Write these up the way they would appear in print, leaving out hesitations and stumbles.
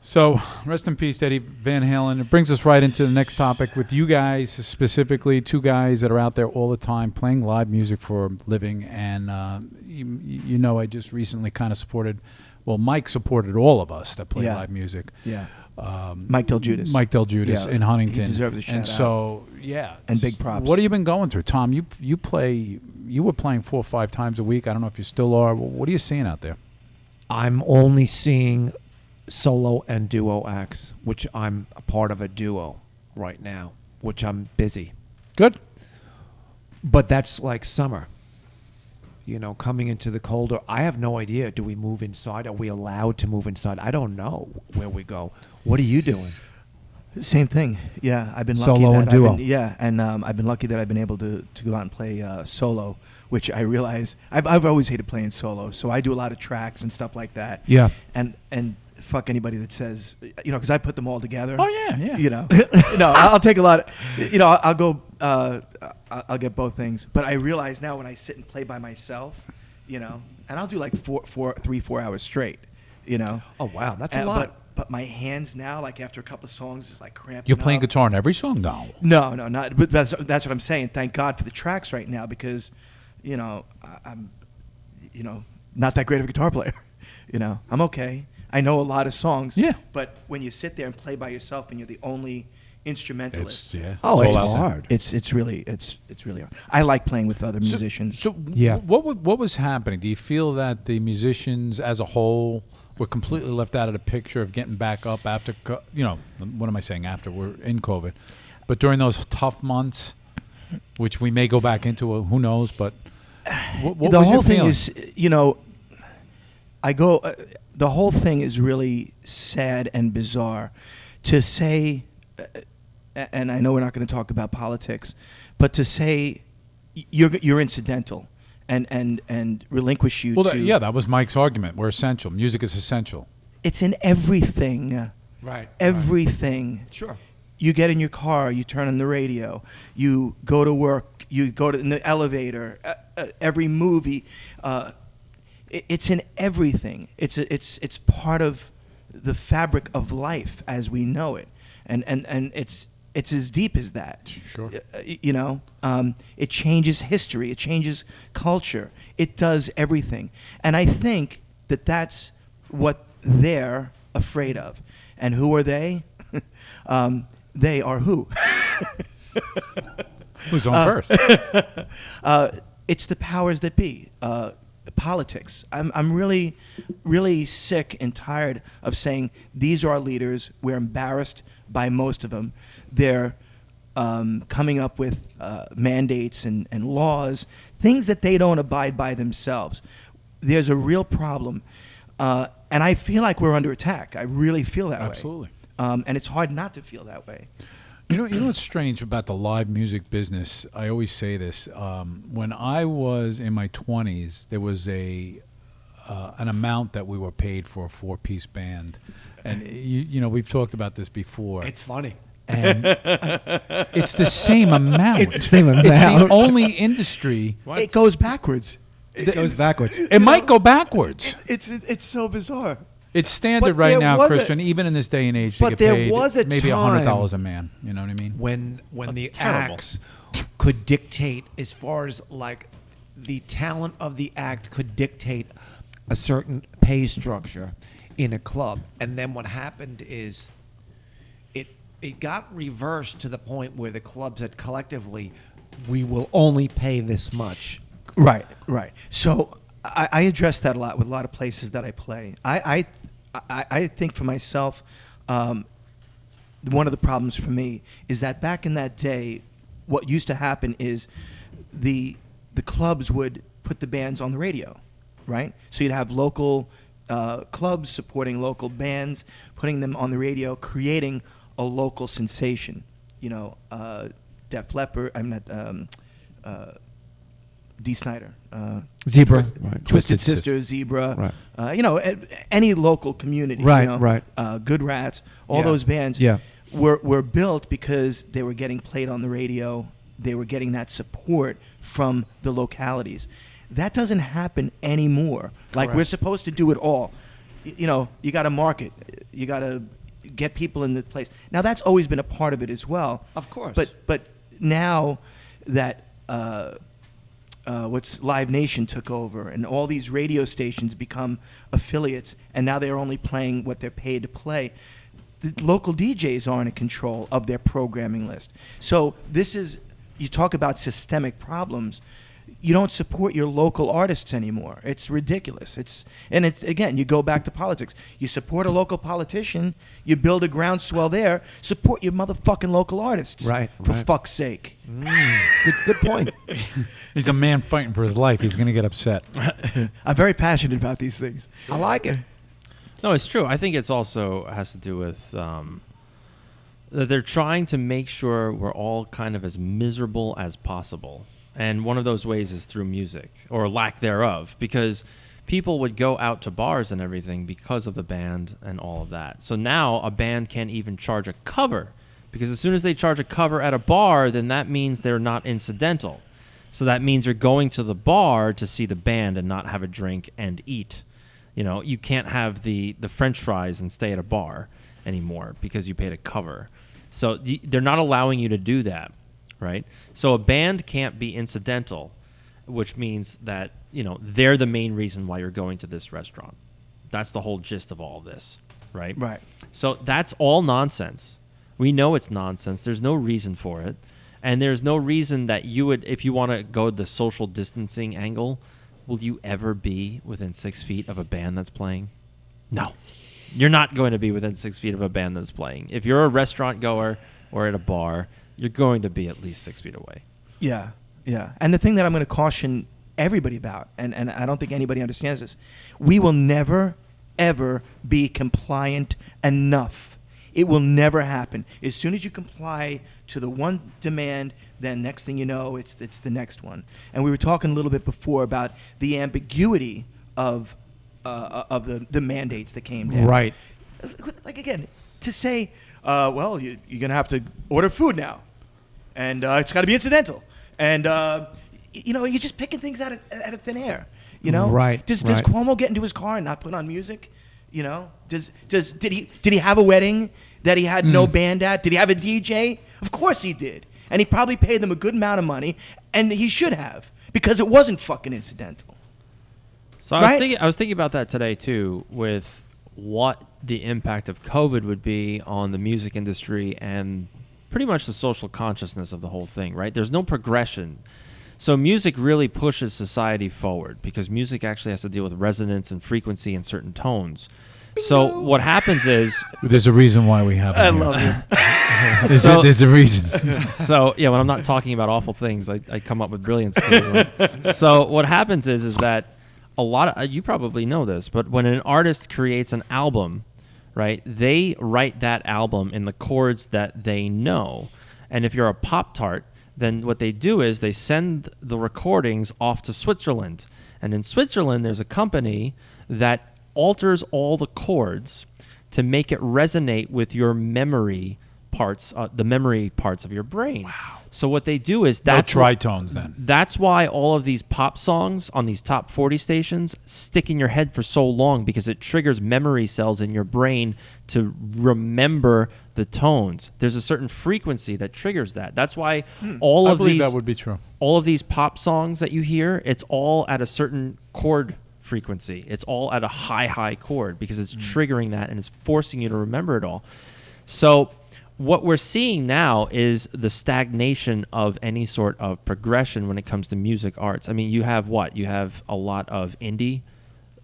So, rest in peace, Eddie Van Halen. It brings us right into the next topic with you guys, specifically two guys that are out there all the time playing live music for a living. And, you know, I just recently kind of supported, well, Mike supported all of us that play live music. Yeah. Mike Del Judas. Mike Del Judas in Huntington. He deserves a shout out. And so, yeah. And big props. What have you been going through? Tom, you were playing 4 or 5 times a week. I don't know if you still are. What are you seeing out there? I'm only seeing solo and duo acts, which I'm a part of a duo right now, which I'm busy. Good. But that's like summer. You know, coming into the colder, I have no idea. Do we move inside? Are we allowed to move inside? I don't know where we go. What are you doing? Same thing. Yeah, I've been lucky. Solo and duo. I've been lucky that I've been able to go out and play solo, which I realize I've always hated playing solo. So I do a lot of tracks and stuff like that. Yeah. And fuck anybody that says, you know, because I put them all together. Oh yeah. You know, no, I'll take a lot. I'll go. I'll get both things. But I realize now when I sit and play by myself, you know, and I'll do like 3-4 hours straight. You know. Oh wow, that's a lot. But my hands now, like after a couple of songs, is like cramping. You're playing up. guitar in every song now? No, not. But that's what I'm saying. Thank God for the tracks right now because, you know, I'm, you know, not that great of a guitar player. You know, I'm okay. I know a lot of songs. Yeah. But when you sit there and play by yourself and you're the only instrumentalist, it's hard. It's really hard. I like playing with other musicians. So what was happening? Do you feel that the musicians as a whole were completely left out of the picture of getting back up after, you know, what am I saying after? We're in COVID. But during those tough months, which we may go back into, who knows, but what the was whole your thing feeling? is, you know, the whole thing is really sad and bizarre to say, and I know we're not going to talk about politics, but to say you're incidental and relinquish you to... that was Mike's argument. We're essential. Music is essential. It's in everything. Right. Everything. Right. Sure. You get in your car, you turn on the radio, you go to work, you go in the elevator, every movie... it's in everything. It's part of the fabric of life as we know it, and it's as deep as that. Sure. You know, it changes history. It changes culture. It does everything, and I think that that's what they're afraid of. And who are they? They are who? Who's on first? It's the powers that be. Politics. I'm really, really sick and tired of saying these are our leaders. We're embarrassed by most of them. They're coming up with mandates and laws, things that they don't abide by themselves. There's a real problem, and I feel like we're under attack. I really feel that way. Absolutely. And it's hard not to feel that way. You know what's strange about the live music business? I always say this. When I was in my 20s, there was an amount that we were paid for a 4-piece band, and you know we've talked about this before. It's funny. And it's the same amount. It's the same amount. It's the only industry. It goes backwards. It goes backwards. It might go backwards. It's so bizarre. It's standard But right there now, was Christian, even in this day and age, to But get there paid was a maybe time $100 a man. You know what I mean? When the terrible. acts could dictate, as far as like the talent of the act could dictate a certain pay structure in a club, and then what happened is it got reversed to the point where the clubs said collectively, we will only pay this much. Right. So I address that a lot with a lot of places that I play. I think for myself, one of the problems for me is that back in that day, what used to happen is the clubs would put the bands on the radio, right? So you'd have local clubs supporting local bands, putting them on the radio, creating a local sensation. You know, Def Leppard, I'm not... D. Snyder, Zebra, Twisted Sister, Zebra, right. You know, any local community, right, you know, right. Good Rats, all those bands were built because they were getting played on the radio. They were getting that support from the localities. That doesn't happen anymore. Like, we're supposed to do it all. you got to market. You got to get people in the place. Now that's always been a part of it as well. Of course. But now that what's Live Nation took over, and all these radio stations become affiliates, and now they're only playing what they're paid to play. The local DJs aren't in control of their programming list. So you talk about systemic problems. You don't support your local artists anymore. It's ridiculous. Again, you go back to politics. You support a local politician, you build a groundswell there, support your motherfucking local artists. Right, For right. fuck's sake. Good point. He's a man fighting for his life. He's going to get upset. I'm very passionate about these things. I like it. No, it's true. I think it's also has to do with that they're trying to make sure we're all kind of as miserable as possible. And one of those ways is through music, or lack thereof, because people would go out to bars and everything because of the band and all of that. So now a band can't even charge a cover, because as soon as they charge a cover at a bar, then that means they're not incidental. So that means you're going to the bar to see the band and not have a drink and eat. You can't have the French fries and stay at a bar anymore because you paid a cover. So they're not allowing you to do that. Right? So a band can't be incidental, which means that, they're the main reason why you're going to this restaurant. That's the whole gist of all this, right? Right. So that's all nonsense. We know it's nonsense. There's no reason for it. And there's no reason that you would, if you want to go the social distancing angle, will you ever be within 6 feet of a band that's playing? No. You're not going to be within 6 feet of a band that's playing. If you're a restaurant goer or at a bar, you're going to be at least 6 feet away. Yeah, yeah. And the thing that I'm going to caution everybody about, and I don't think anybody understands this, we will never, ever be compliant enough. It will never happen. As soon as you comply to the one demand, then next thing you know, it's the next one. And we were talking a little bit before about the ambiguity of the mandates that came down. Right. Like, again, to say, well, you're going to have to order food now. And it's got to be incidental. And, you're just picking things out of thin air, Right, Does right. Cuomo get into his car and not put on music? Did he have a wedding that he had no band at? Did he have a DJ? Of course he did. And he probably paid them a good amount of money, and he should have, because it wasn't fucking incidental. So I was thinking about that today too, with what the impact of COVID would be on the music industry and pretty much the social consciousness of the whole thing, right? There's no progression. So music really pushes society forward, because music actually has to deal with resonance and frequency and certain tones. So what happens is... There's a reason why we have him. love you. There's a reason. So, yeah, when I'm not talking about awful things, I come up with brilliant stuff. So what happens is that a lot of... you probably know this, but when an artist creates an album, right, they write that album in the chords that they know. And if you're a Pop-Tart, then what they do is they send the recordings off to Switzerland. And in Switzerland, there's a company that alters all the chords to make it resonate with your memory parts, the memory parts of your brain. Wow. So what they do is that's no tritones then. That's why all of these pop songs on these top 40 stations stick in your head for so long, because it triggers memory cells in your brain to remember the tones. There's a certain frequency that triggers that. That's why I believe that would be true. all of these pop songs that you hear, it's all at a certain chord frequency. It's all at a high chord, because it's triggering that and it's forcing you to remember it all. So what we're seeing now is the stagnation of any sort of progression when it comes to music arts. I mean, you have what? You have a lot of indie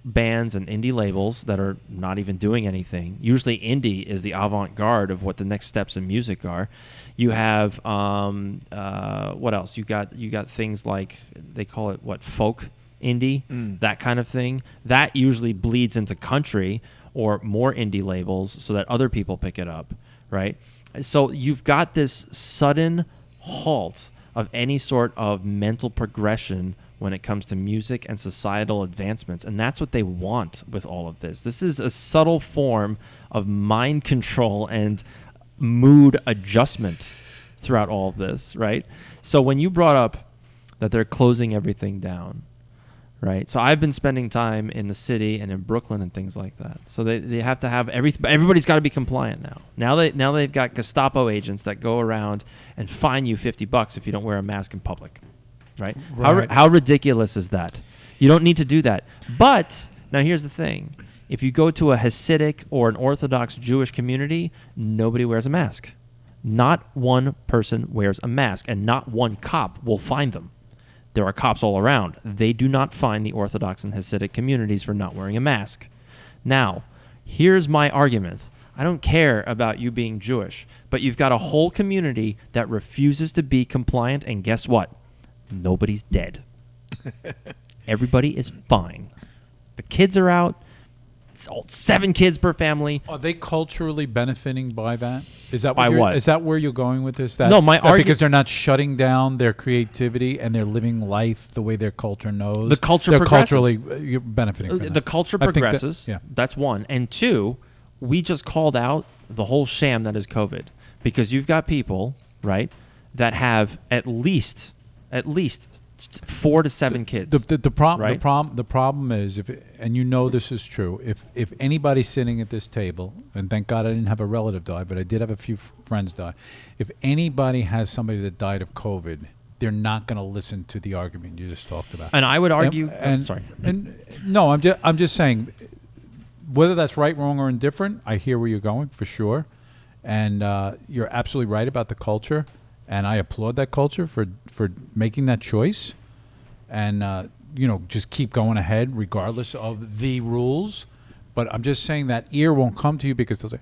bands and indie labels that are not even doing anything. Usually indie is the avant-garde of what the next steps in music are. You have what else? You got things like, they call it what, folk indie, that kind of thing. That usually bleeds into country or more indie labels so that other people pick it up, right? So you've got this sudden halt of any sort of mental progression when it comes to music and societal advancements. And that's what they want with all of this. This is a subtle form of mind control and mood adjustment throughout all of this, right? So when you brought up that they're closing everything down, right? So I've been spending time in the city and in Brooklyn and things like that. So they have to have everybody's got to be compliant now. Now they've got Gestapo agents that go around and fine you $50 if you don't wear a mask in public, right? Right. How ridiculous is that? You don't need to do that. But now here's the thing. If you go to a Hasidic or an Orthodox Jewish community, nobody wears a mask. Not one person wears a mask, and not one cop will find them. There are cops all around. They do not fine the Orthodox and Hasidic communities for not wearing a mask. Now, here's my argument. I don't care about you being Jewish, but you've got a whole community that refuses to be compliant, and guess what? Nobody's dead. Everybody is fine. The kids are out. It's all 7 kids per family. Are they culturally benefiting by that? Is that By what? what? Is that where you're going with this? That, No, my that argu- because they're not shutting down their creativity and they're living life the way their culture knows. The culture they're progresses. culturally you're benefiting from The that. culture I think that- progresses. yeah. That's one. And two, we just called out the whole sham that is COVID, because you've got people, right, that have at least 4 to 7 kids. The right? problem is, and you know this is true, if anybody's sitting at this table, and thank God I didn't have a relative die, but I did have a few friends die. If anybody has somebody that died of COVID, they're not going to listen to the argument you just talked about. And I would argue. And no, I'm just saying, whether that's right, wrong, or indifferent, I hear where you're going for sure, and you're absolutely right about the culture. And I applaud that culture for making that choice, and just keep going ahead regardless of the rules. But I'm just saying that ear won't come to you because they'll say,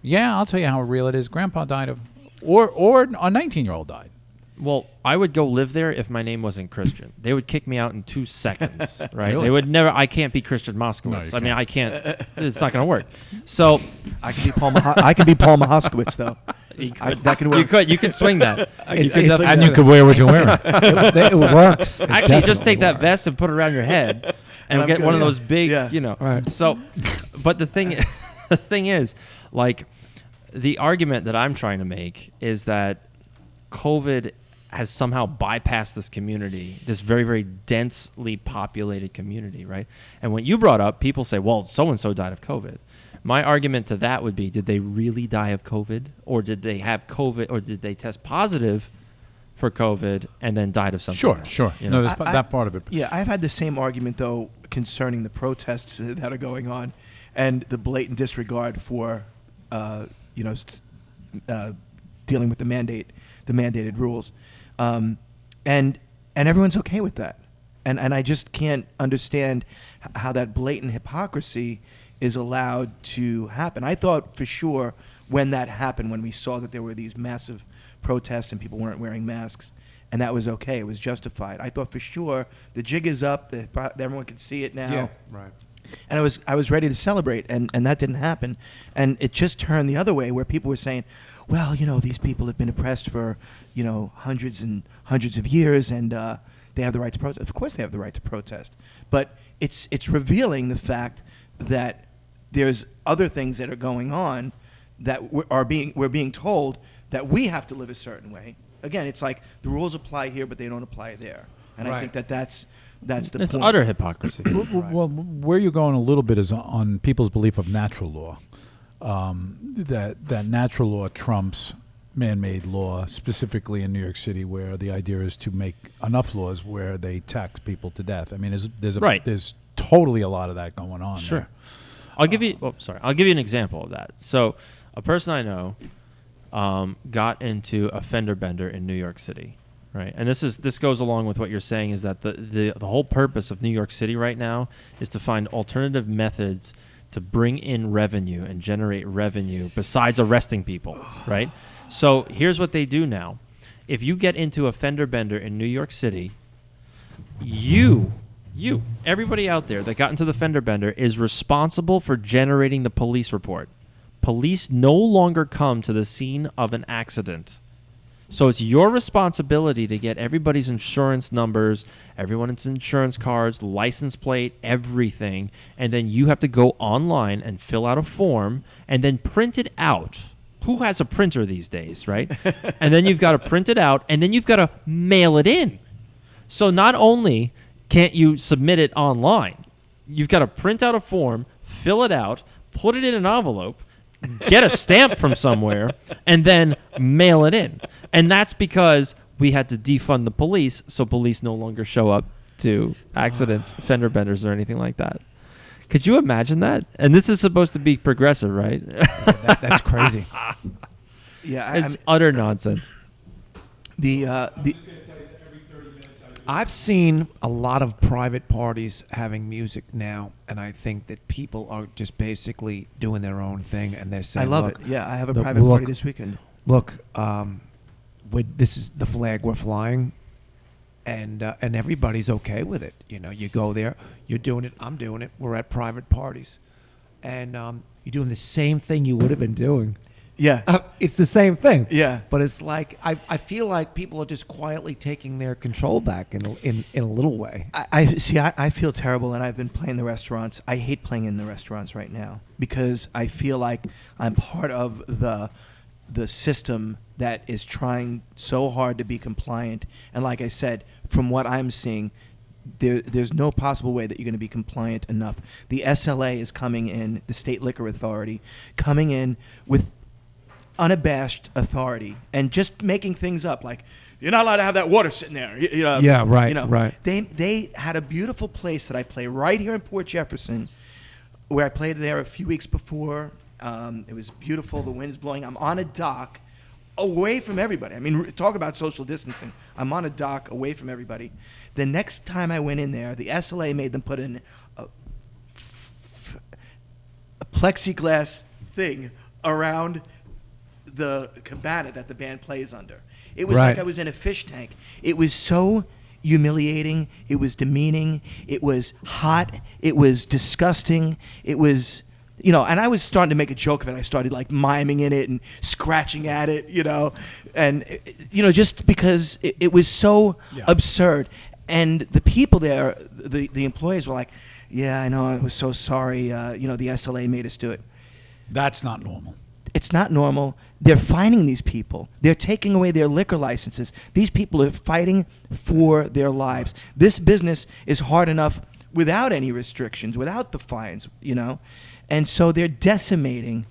"Yeah, I'll tell you how real it is. Grandpa died of, or a 19-year-old died." Well, I would go live there if my name wasn't Christian. They would kick me out in 2 seconds, right? Really? They would never. I can't be Christian No, Moskowitz. you I mean, I can't. It's not going to work. So I can be Paul Mahoskowitz though. That can work. you could swing that. It's could like- definitely And swing you could wear what you're wearing. It works. It Actually, just definitely take that works. vest and put it around your head, and I'm get good, one of yeah. those big, Yeah. Right. So, but the thing is, like, the argument that I'm trying to make is that COVID has somehow bypassed this community, this very, very densely populated community, right? And when you brought up, people say, well, so-and-so died of COVID. My argument to that would be, did they really die of COVID? Or did they have COVID? Or did they test positive for COVID and then died of something Sure, else? sure. You No, know? there's that part of it. Yeah, I've had the same argument though concerning the protests that are going on, and the blatant disregard for, dealing with the mandated rules, and everyone's okay with that, and I just can't understand how that blatant hypocrisy is allowed to happen. I thought for sure when that happened, when we saw that there were these massive protests and people weren't wearing masks, and that was okay, it was justified. I thought for sure the jig is up, everyone can see it now. Yeah, right. And I was ready to celebrate, and that didn't happen. And it just turned the other way, where people were saying, well, these people have been oppressed for, hundreds and hundreds of years, and they have the right to protest. Of course they have the right to protest. But it's revealing the fact that there's other things that are going on that we're being told that we have to live a certain way. Again, it's like the rules apply here, but they don't apply there. And I Right. think that's the It's point. utter hypocrisy. Well, where you're going a little bit is on people's belief of natural law. That natural law trumps man-made law, specifically in New York City, where the idea is to make enough laws where they tax people to death. I mean, there's totally a lot of that going on. Sure. There. I'll give you an example of that. So, a person I know got into a fender bender in New York City, right? And this goes along with what you're saying, is that the whole purpose of New York City right now is to find alternative methods to bring in revenue and generate revenue besides arresting people, right? So here's what they do now. If you get into a fender bender in New York City, everybody out there that got into the fender bender is responsible for generating the police report. Police no longer come to the scene of an accident. So it's your responsibility to get everybody's insurance numbers, everyone's insurance cards, license plate, everything, and then you have to go online and fill out a form and then print it out. Who has a printer these days, right? And then you've got to print it out, and then you've got to mail it in. So not only can't you submit it online? You've got to print out a form, fill it out, put it in an envelope, get a stamp from somewhere, and then mail it in. And that's because we had to defund the police, so police no longer show up to accidents, fender benders, or anything like that. Could you imagine that? And this is supposed to be progressive, right? That's crazy. Yeah, It's utter nonsense. I've seen a lot of private parties having music now, and I think that people are just basically doing their own thing, and they're I saying, love look, it. Yeah, I have a look, private party this weekend. Look, this is the flag we're flying, and everybody's okay with it. You know, you go there, you're doing it, I'm doing it. We're at private parties, and you're doing the same thing you would have been doing. Yeah. It's the same thing. Yeah. But it's like I feel like people are just quietly taking their control back in a little way. I feel terrible, and I've been playing the restaurants. I hate playing in the restaurants right now because I feel like I'm part of the system that is trying so hard to be compliant. And like I said, from what I'm seeing, there's no possible way that you're going to be compliant enough. The SLA is coming in, the State Liquor Authority, coming in with unabashed authority and just making things up, like you're not allowed to have that water sitting there. Yeah, right, right. They had a beautiful place that I play right here in Port Jefferson, where I played there a few weeks before. It was beautiful. The wind's blowing. I'm on a dock, away from everybody. I mean, talk about social distancing. I'm on a dock, away from everybody. The next time I went in there, the SLA made them put in a plexiglass thing around the cabana that the band plays under. It was like I was in a fish tank. It was so humiliating. It was demeaning. It was hot. It was disgusting. It was, and I was starting to make a joke of it. I started like miming in it and scratching at it, and just because it was so absurd. And the people there, the employees were like, yeah, I know, I was so sorry. The SLA made us do it. That's not normal. It's not normal. They're fining these people. They're taking away their liquor licenses. These people are fighting for their lives. This business is hard enough without any restrictions, without the fines, And so they're decimating,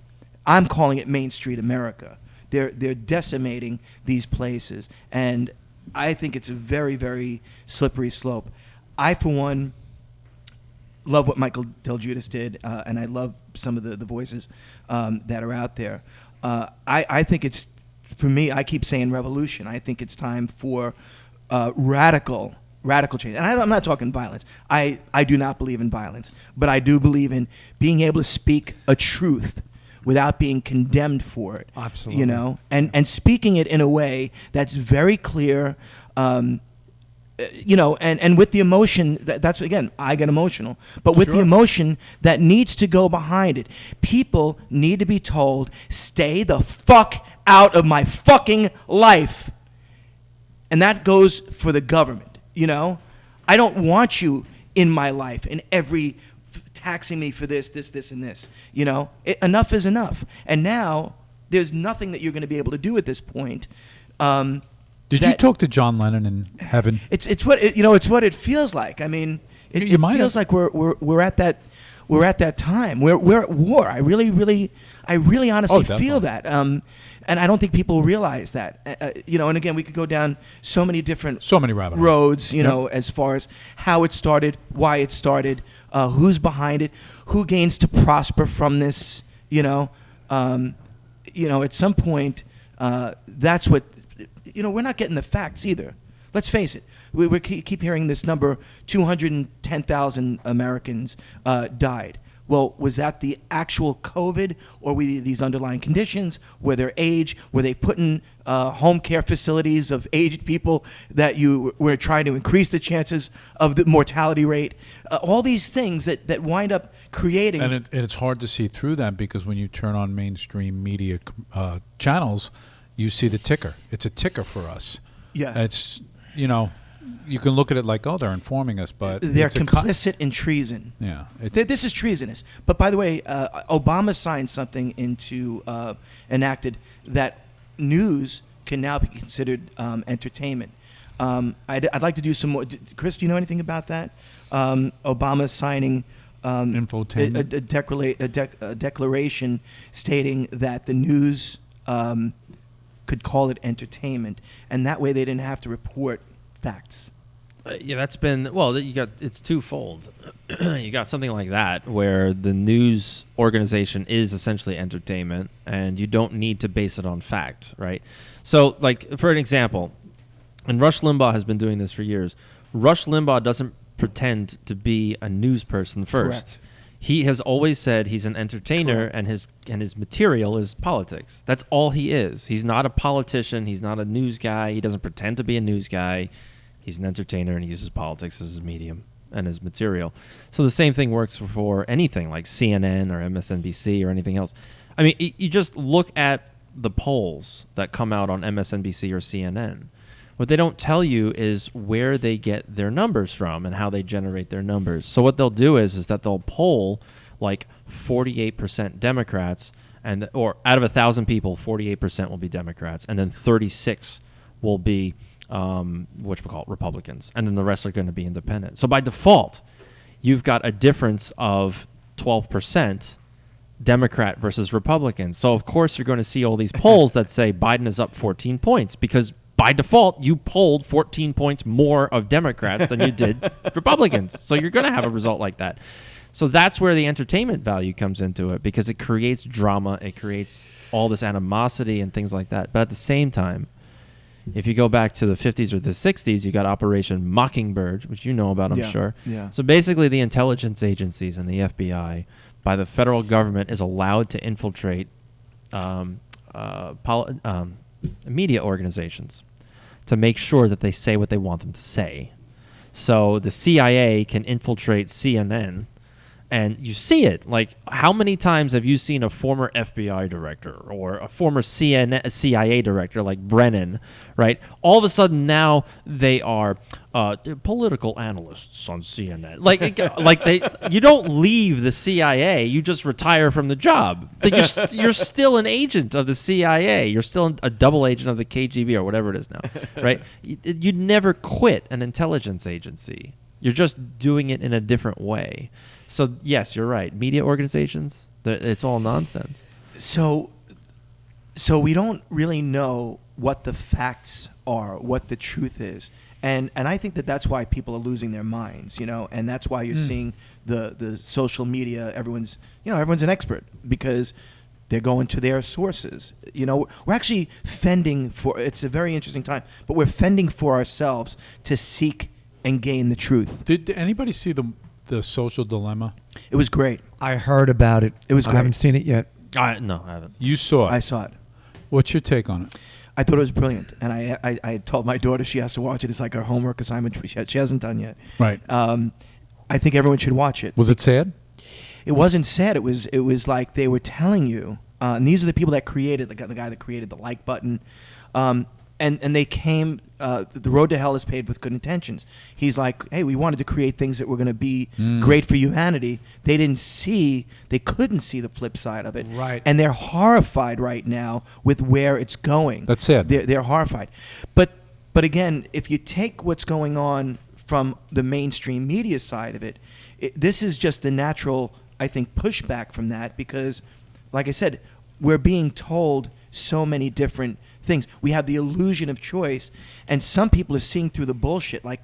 I'm calling it Main Street America. They're decimating these places. And I think it's a very, very slippery slope. I, for one, love what Michael Del Giudice did, and I love some of the voices that are out there. I think it's, for me, I keep saying revolution. I think it's time for radical change. And I'm not talking violence. I do not believe in violence, but I do believe in being able to speak a truth without being condemned for it. Absolutely. And speaking it in a way that's very clear, and with the emotion, that's, again, I get emotional, but with the emotion that needs to go behind it. People need to be told, stay the fuck out of my fucking life. And that goes for the government, I don't want you in my life in every taxing me for this, and this, enough is enough. And now there's nothing that you're going to be able to do at this point. Did you talk to John Lennon in heaven? It's what it's what it feels like. I mean, it feels like we're at that time. We're at war. I really honestly feel that. And I don't think people realize that. And again, we could go down so many rabbit roads. As far as how it started, why it started, who's behind it, who gains to prosper from this. At some point, that's what. We're not getting the facts either. Let's face it. We keep hearing this number, 210,000 Americans died. Well, was that the actual COVID, or were these underlying conditions? Were their age? Were they put in home care facilities of aged people that you were trying to increase the chances of the mortality rate? All these things that wind up creating... And it's hard to see through that, because when you turn on mainstream media channels, you see the ticker. It's a ticker for us. Yeah. It's, you can look at it like, oh, they're informing us, but they're complicit in treason. Yeah. This is treasonous. But by the way, Obama signed something into, enacted, that news can now be considered entertainment. I'd like to do some more. Chris, do you know anything about that? Obama signing Infotainment. a declaration stating that the news could call it entertainment, and that way they didn't have to report facts. Yeah, that's been it's twofold. You got something like that where the news organization is essentially entertainment, and you don't need to base it on fact, right? So, like for an example, and Rush Limbaugh has been doing this for years. Rush Limbaugh doesn't pretend to be a news person first. Correct. He has always said he's an entertainer, Correct. and his material is politics. That's all he is. He's not a politician. He's not a news guy. He doesn't pretend to be a news guy. He's an entertainer, and he uses politics as his medium and his material. So the same thing works for anything like CNN or MSNBC or anything else. I mean, you just look at the polls that come out on MSNBC or CNN. What they don't tell you is where they get their numbers from and how they generate their numbers. So what they'll do is that they'll poll like 48% Democrats, or out of 1,000 people, 48% will be Democrats, and then 36 will be Republicans, and then the rest are going to be independent. So by default, you've got a difference of 12% Democrat versus Republican. So of course you're going to see all these polls that say Biden is up 14 points because by default you polled 14 points more of Democrats than you did Republicans. So you're going to have a result like that. So that's where the entertainment value comes into it, because it creates drama, it creates all this animosity and things like that. But at the same time, if you go back to the 50s or the 60s, you got Operation Mockingbird, which you know about, I'm sure. Yeah. So basically the intelligence agencies and the FBI by the federal government is allowed to infiltrate media organizations to make sure that they say what they want them to say. So the CIA can infiltrate CNN, and you see it. Like, how many times have you seen a former FBI director or a former CIA director like Brennan, right? All of a sudden now they are political analysts on CNN. You don't leave the CIA, you just retire from the job. Like, you're still an agent of the CIA. You're still a double agent of the KGB or whatever it is now, right? You never quit an intelligence agency. You're just doing it in a different way. So, yes, you're right. Media organizations, it's all nonsense. So we don't really know what the facts are, what the truth is. And I think that's why people are losing their minds, and that's why you're seeing the social media, everyone's an expert because they're going to their sources. We're actually fending for, it's a very interesting time, but we're fending for ourselves to seek and gain the truth. Did anybody see the Social Dilemma? It was great. I heard about it. It was I great. haven't seen it yet. No, I haven't. You saw it. I saw it. What's your take on it? I thought it was brilliant, and I told my daughter she has to watch it. It's like her homework assignment she hasn't done yet. Right. I think everyone should watch it. Was it sad? It wasn't sad. It was like they were telling you, and these are the people that created the guy that created the like button, and they came. The road to hell is paved with good intentions. He's like, hey, we wanted to create things that were going to be great for humanity. They couldn't see the flip side of it, Right. And they're horrified right now with where it's going. That's sad. They're horrified, but again, if you take what's going on from the mainstream media side of it, this is just the natural, I think, pushback from that because, like I said, we're being told so many different things. We have the illusion of choice, and some people are seeing through the bullshit. Like,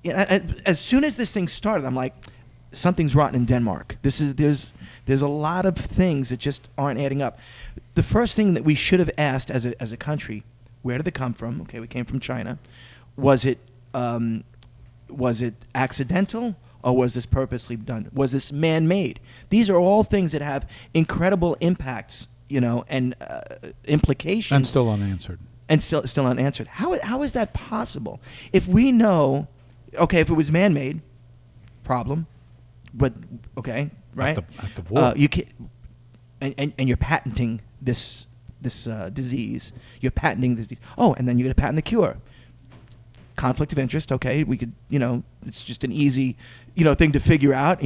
as soon as this thing started, I'm like, something's rotten in Denmark. There's a lot of things that just aren't adding up. The first thing that we should have asked as a country, where did it come from? Okay, we came from China. Was it accidental? Or was this purposely done? Was this man-made? These are all things that have incredible impacts, and implications. And still unanswered. And still unanswered. How is that possible? If we know, okay, if it was man-made, problem, but okay, right? Act of war. You can, and you're patenting this disease. You're patenting this disease. Oh, and then you're going to patent the cure. conflict of interest. Okay, we could, it's just an easy, thing to figure out.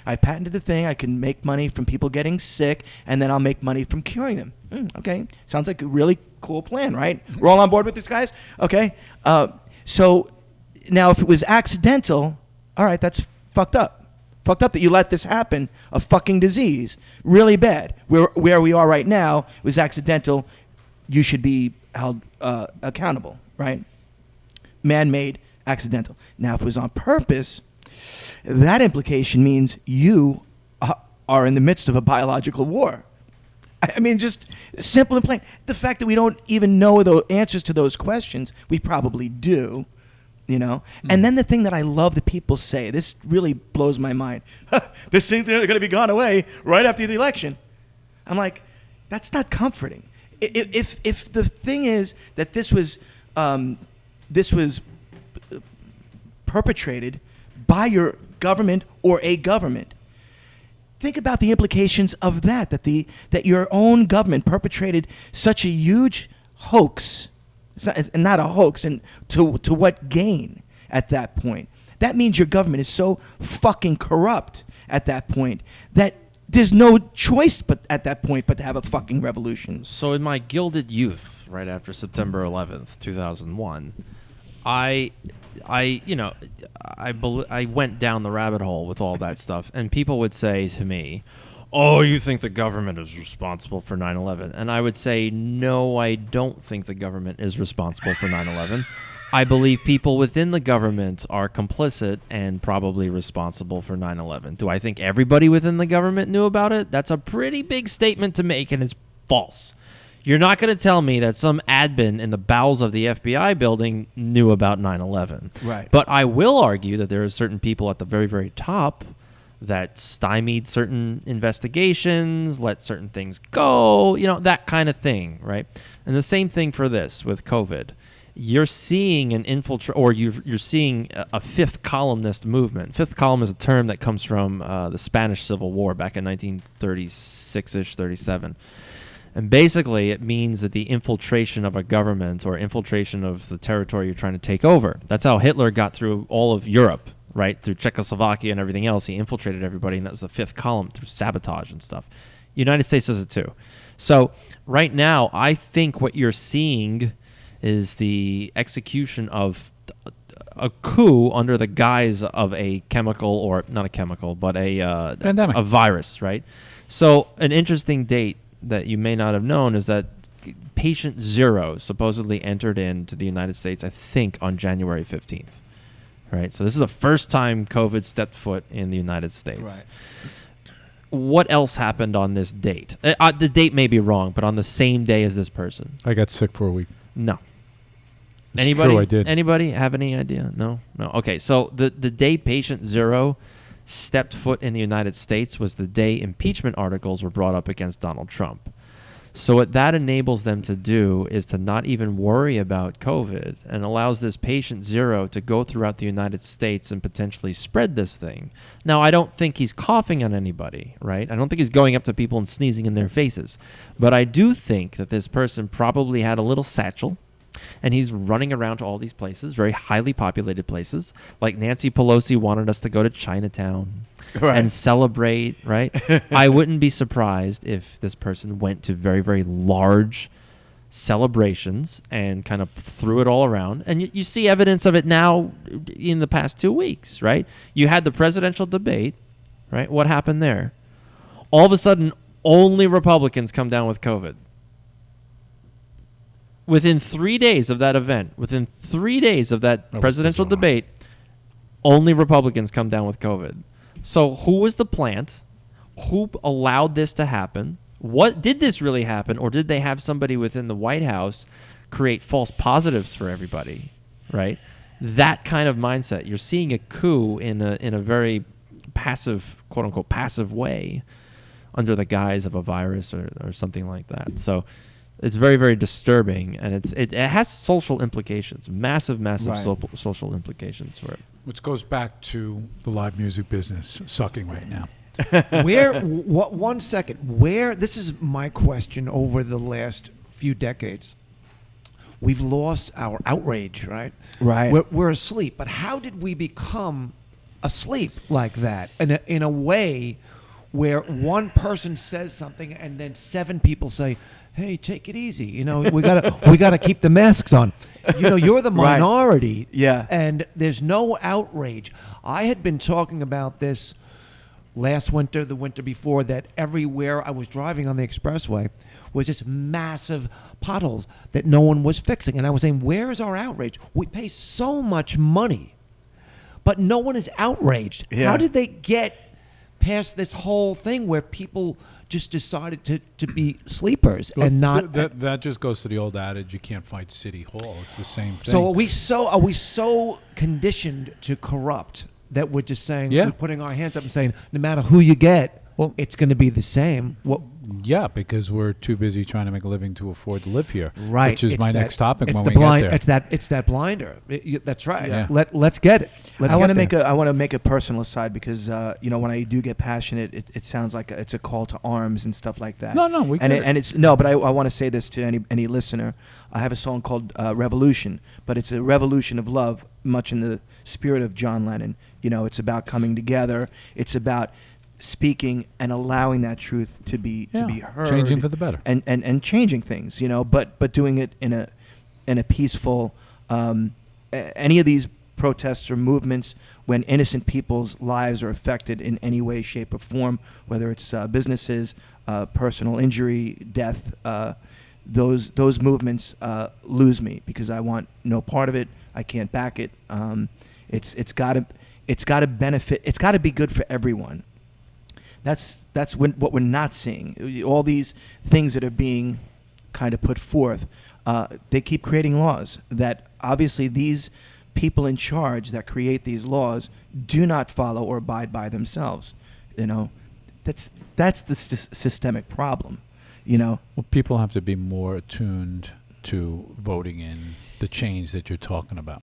I patented the thing. I can make money from people getting sick, and then I'll make money from curing them. Okay, sounds like a really cool plan, right? We're all on board with this, guys. Okay, so now if it was accidental, all right, that's fucked up. Fucked up that you let this happen, a fucking disease. Really bad. Where we are right now was accidental. You should be held accountable, right? Man-made, accidental. Now, if it was on purpose, that implication means you are in the midst of a biological war. I mean, just simple and plain. The fact that we don't even know the answers to those questions, we probably do. And then the thing that I love that people say, this really blows my mind. This thing's going to be gone away right after the election. I'm like, that's not comforting. If the thing is that this was perpetrated by your government or a government, think about the implications of that. That your own government perpetrated such a huge hoax. It's not a hoax, and to what gain at that point? That means your government is so fucking corrupt at that point that there's no choice but at that point but to have a fucking revolution. So in my gilded youth, right after September 11th, 2001, I went down the rabbit hole with all that stuff, and people would say to me, "Oh, you think the government is responsible for 9/11?" And I would say, no, I don't think the government is responsible for 9/11. I believe people within the government are complicit and probably responsible for 9/11. Do I think everybody within the government knew about it? That's a pretty big statement to make, and it's false. You're not going to tell me that some admin in the bowels of the FBI building knew about 9/11. Right. But I will argue that there are certain people at the very, very top that stymied certain investigations, let certain things go, that kind of thing, right? And the same thing for this with COVID. You're seeing an you're seeing a fifth columnist movement. Fifth column is a term that comes from the Spanish Civil War back in 1936-ish, 37. And basically it means that the infiltration of a government or infiltration of the territory you're trying to take over. That's how Hitler got through all of Europe. Right, through Czechoslovakia and everything else, he infiltrated everybody, and that was the fifth column through sabotage and stuff. United States does it too. So right now, I think what you're seeing is the execution of a coup under the guise of a chemical, or not a chemical, but a pandemic, a virus, right? So an interesting date that you may not have known is that patient 0 supposedly entered into the United States, I think, on January 15th. Right, so this is the first time COVID stepped foot in the United States. Right. What else happened on this date? The date may be wrong, but on the same day as this person. I got sick for a week. No. It's Anybody? true, I did. Anybody have any idea? No. Okay, so the day patient 0 stepped foot in the United States was the day impeachment articles were brought up against Donald Trump. So what that enables them to do is to not even worry about COVID, and allows this patient 0 to go throughout the United States and potentially spread this thing. Now, I don't think he's coughing on anybody, right? I don't think he's going up to people and sneezing in their faces. But I do think that this person probably had a little satchel, and he's running around to all these places, very highly populated places. Like Nancy Pelosi wanted us to go to Chinatown. Right. And celebrate, right? I wouldn't be surprised if this person went to very, very large celebrations and kind of threw it all around. And you see evidence of it now in the past 2 weeks, right? You had the presidential debate, right? What happened there? All of a sudden, only Republicans come down with COVID. Within 3 days of that event, within 3 days of that presidential debate, only Republicans come down with COVID. So who was the plant? Who allowed this to happen? What did this really happen, or did they have somebody within the White House create false positives for everybody? Right? That kind of mindset. You're seeing a coup in a very passive, quote unquote, passive way, under the guise of a virus or something like that. So it's very, very disturbing, and it has social implications, massive Right. social implications for it. Which goes back to the live music business sucking right now. One second. This is my question over the last few decades. we've lost our outrage, right? Right. We're asleep. But how did we become asleep like that? In a way where one person says something and then 7 people say, "Hey, take it easy. You know, we gotta keep the masks on." You know, you're the Right. minority. Yeah. And there's no outrage. I had been talking about this last winter, the winter before, that everywhere I was driving on the expressway was just massive potholes that no one was fixing. And I was saying, where is our outrage? We pay so much money, but no one is outraged. Yeah. How did they get past this whole thing where people just decided to be sleepers and not... That just goes to the old adage: you can't fight City Hall. It's the same thing. So are we so conditioned to corrupt that we're just saying, Yeah. we're putting our hands up and saying, no matter who you get, Well- it's going to be the same? Yeah, because we're too busy trying to make a living to afford to live here. Right. Which is It's my that- next topic it's when the we blind, get there. It's that blinder. That's right. Yeah. Let's get it. I want to make a personal aside because when I do get passionate, it sounds like it's a call to arms and stuff like that. No, we get it. and it's no, but I want to say this to any listener. I have a song called Revolution, but it's a revolution of love, much in the spirit of John Lennon. You know, it's about coming together. It's about speaking and allowing that truth to be heard, Changing for the better. and changing things. You know, but doing it in a peaceful. Any of these protests or movements when innocent people's lives are affected in any way, shape, or form, whether it's businesses, personal injury, death, those movements lose me because I want no part of it. I can't back it. It's got to benefit. It's got to be good for everyone. That's what we're not seeing. All these things that are being kind of put forth, they keep creating laws that obviously these people in charge that create these laws do not follow or abide by themselves. You know, that's the systemic problem. You know, Well, people have to be more attuned to voting in the change that you're talking about.